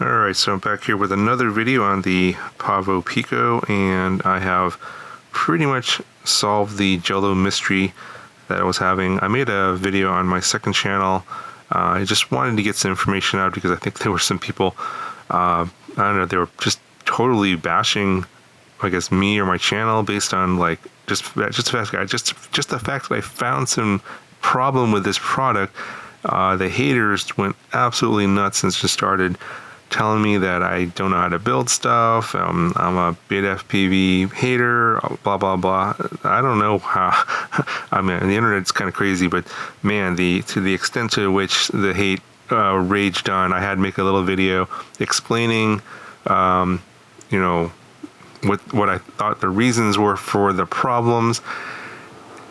Alright, so I'm back here with another video on the Pavo Pico, and I have pretty much solved the Jello mystery that I was having. I made a video on my second channel. I just wanted to get some information out because I think there were some people, I don't know, they were just totally bashing, I guess, me or my channel based on like just the fact that I found some problem with this product. The haters went absolutely nuts and just started telling me that I don't know how to build stuff. I'm a beta FPV hater, blah blah blah. I don't know how. I mean, the internet's kind of crazy, but man, to the extent to which the hate raged on, I had to make a little video explaining, you know, what I thought the reasons were for the problems.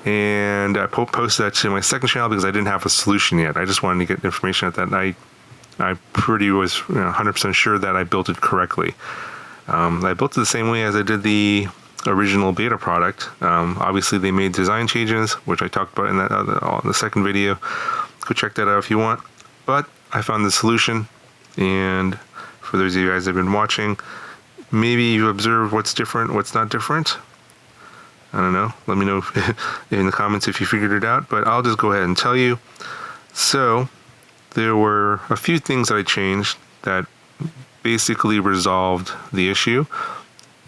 And I posted that to my second channel because I didn't have a solution yet. I just wanted to get information at that. I pretty was 100% sure that I built it correctly. I built it the same way as I did the original beta product. Obviously, they made design changes, which I talked about in the second video. Go check that out if you want. But I found the solution, and for those of you guys that have been watching, maybe you observed what's different, what's not different. I don't know. Let me know in the comments if you figured it out, but I'll just go ahead and tell you. So there were a few things that I changed that basically resolved the issue.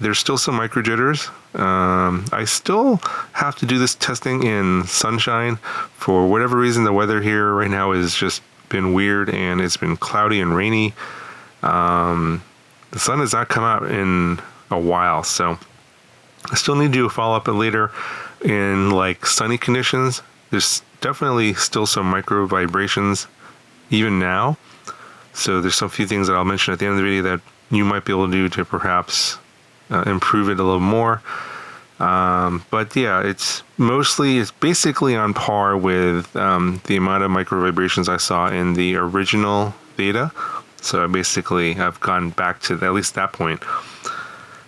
There's still some micro jitters. I still have to do this testing in sunshine. For whatever reason, the weather here right now has just been weird, and it's been cloudy and rainy. The sun has not come out in a while, so I still need to do a follow-up later in like sunny conditions. There's definitely still some micro vibrations even now. So there's some few things that I'll mention at the end of the video that you might be able to do to perhaps improve it a little more. But yeah, it's basically on par with the amount of micro vibrations I saw in the original beta. So I've gone back to at least that point.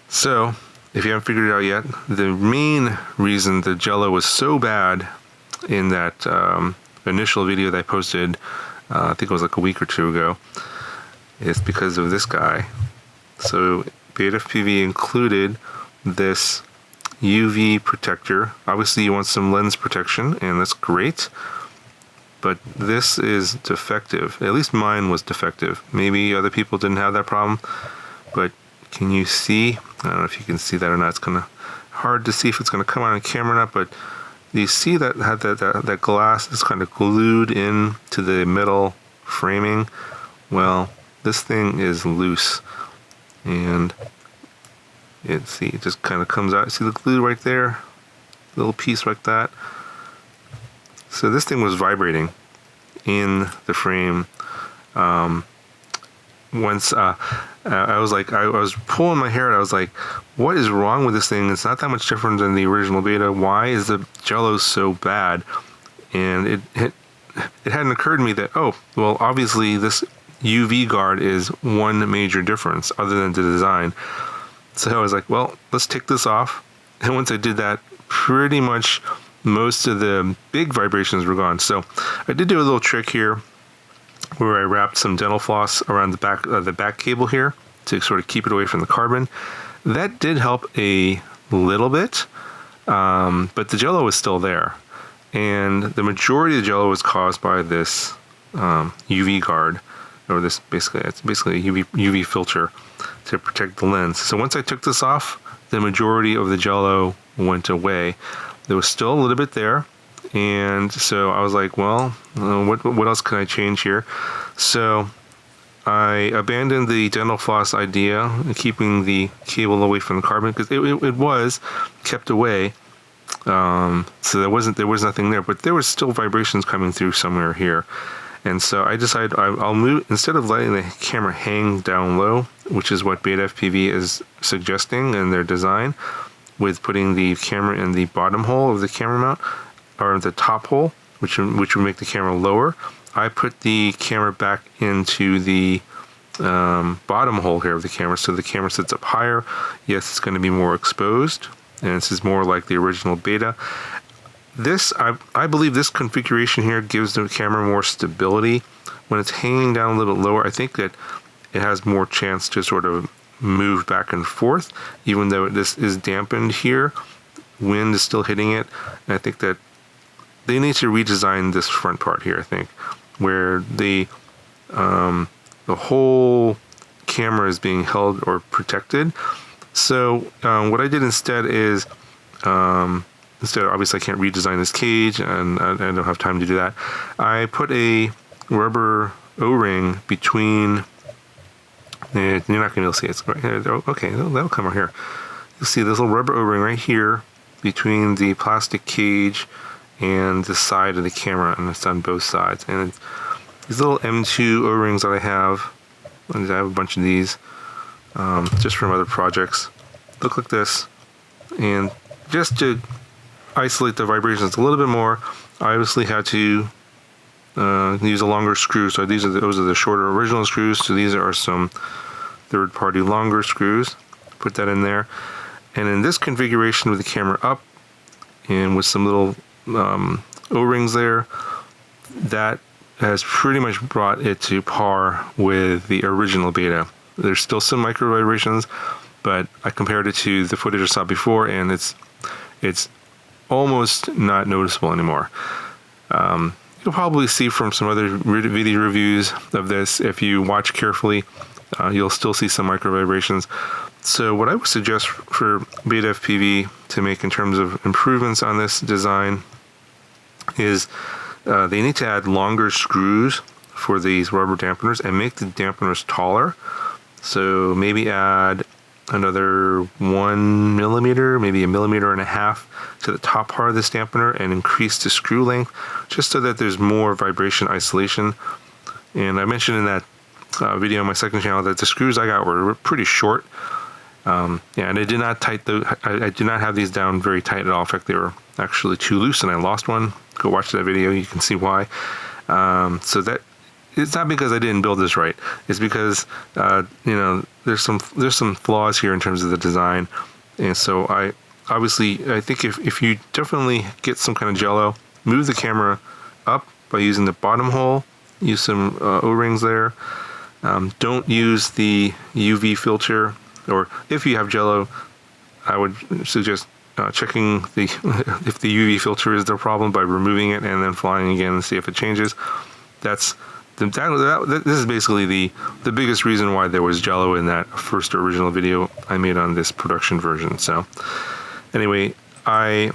So if you haven't figured it out yet, the main reason the Jello was so bad in that initial video that I posted, I think it was like a week or two ago, is because of this guy. So Beta FPV included this UV protector. Obviously you want some lens protection, and that's great, but this is defective. At least mine was defective. Maybe other people didn't have that problem, but can you see? I don't know if you can see that or not. It's kind of hard to see if it's going to come on camera or not, but you see that that glass is kind of glued in to the metal framing. Well, this thing is loose, and it just kind of comes out. See the glue right there, little piece like that. So this thing was vibrating in the frame. Once I was pulling my hair out, I was like, what is wrong with this thing? It's not that much different than the original beta. Why is the Jello so bad? And it hadn't occurred to me that, oh, well, obviously this UV guard is one major difference other than the design. So I was like, well, let's take this off. And once I did that, pretty much most of the big vibrations were gone. So I did do a little trick here where I wrapped some dental floss around the back cable here to sort of keep it away from the carbon. That did help a little bit, but the Jello was still there. And the majority of the Jello was caused by this UV guard, or it's basically a UV filter to protect the lens. So once I took this off, the majority of the Jello went away. There was still a little bit there. And so I was like, well, what else can I change here? So I abandoned the dental floss idea, keeping the cable away from the carbon, because it was kept away. So there was nothing there, but there was still vibrations coming through somewhere here. And so I decided I'll move, instead of letting the camera hang down low, which is what Beta FPV is suggesting in their design, with putting the camera in the bottom hole of the camera mount, or the top hole, which would make the camera lower. I put the camera back into the bottom hole here of the camera, so the camera sits up higher. Yes, it's going to be more exposed, and this is more like the original beta. I believe this configuration here gives the camera more stability. When it's hanging down a little lower, I think that it has more chance to sort of move back and forth, even though this is dampened here. Wind is still hitting it, and I think that they need to redesign this front part here, I think, where the whole camera is being held or protected. So what I did instead is, obviously I can't redesign this cage, and I don't have time to do that. I put a rubber O-ring between, you're not going to be able to see it. It's right here. Okay, that'll come right here. You'll see this little rubber O-ring right here between the plastic cage and the side of the camera, and it's on both sides. And these little M2 O-rings that I have a bunch of these just from other projects, look like this. And just to isolate the vibrations a little bit more, I obviously had to use a longer screw. So those are the shorter original screws. So these are some third-party longer screws. Put that in there. And in this configuration with the camera up and with some little O-rings there, that has pretty much brought it to par with the original beta. There's still some micro vibrations, but I compared it to the footage I saw before, and it's almost not noticeable anymore. You'll probably see from some other video reviews of this, if you watch carefully, you'll still see some micro vibrations. So what I would suggest for Beta FPV to make in terms of improvements on this design is they need to add longer screws for these rubber dampeners and make the dampeners taller. So maybe add another 1 millimeter, maybe 1.5 millimeters to the top part of this dampener, and increase the screw length just so that there's more vibration isolation. And I mentioned in that video on my second channel that the screws I got were pretty short. Yeah, and I did not I did not have these down very tight at all. In fact, they were actually too loose, and I lost one. Go watch that video; you can see why. So that it's not because I didn't build this right. It's because there's some flaws here in terms of the design, and so I think if you definitely get some kind of Jello, move the camera up by using the bottom hole. Use some O-rings there. Don't use the UV filter. Or if you have Jello, I would suggest checking if the UV filter is the problem by removing it and then flying again and see if it changes. This is basically the biggest reason why there was Jello in that first original video I made on this production version. So anyway, I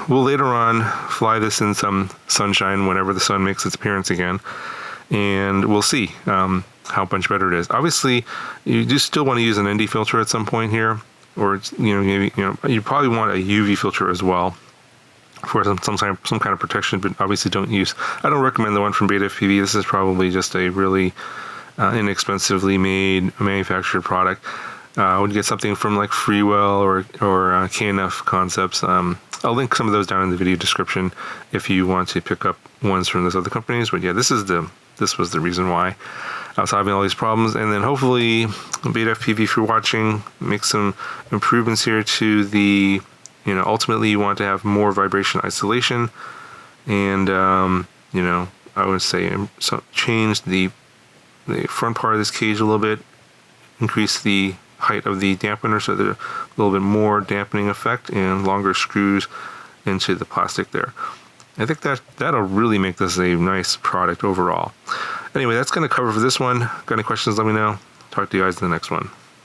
will later on fly this in some sunshine whenever the sun makes its appearance again, and we'll see how much better it is. Obviously, you do still want to use an ND filter at some point here, or maybe you probably want a UV filter as well for some kind of protection. But obviously, I don't recommend the one from Beta FPV. This is probably just a really inexpensively made manufactured product. I would get something from like Freewell or KNF Concepts. I'll link some of those down in the video description if you want to pick up ones from those other companies. But yeah, this was the reason why I was having all these problems. And then hopefully Beta FPV, if you're watching, make some improvements here to the, ultimately you want to have more vibration isolation. And, I would say change the front part of this cage a little bit, increase the height of the dampener so there's a little bit more dampening effect, and longer screws into the plastic there. I think that'll really make this a nice product overall. Anyway, that's going to cover for this one. Got any questions, let me know. Talk to you guys in the next one.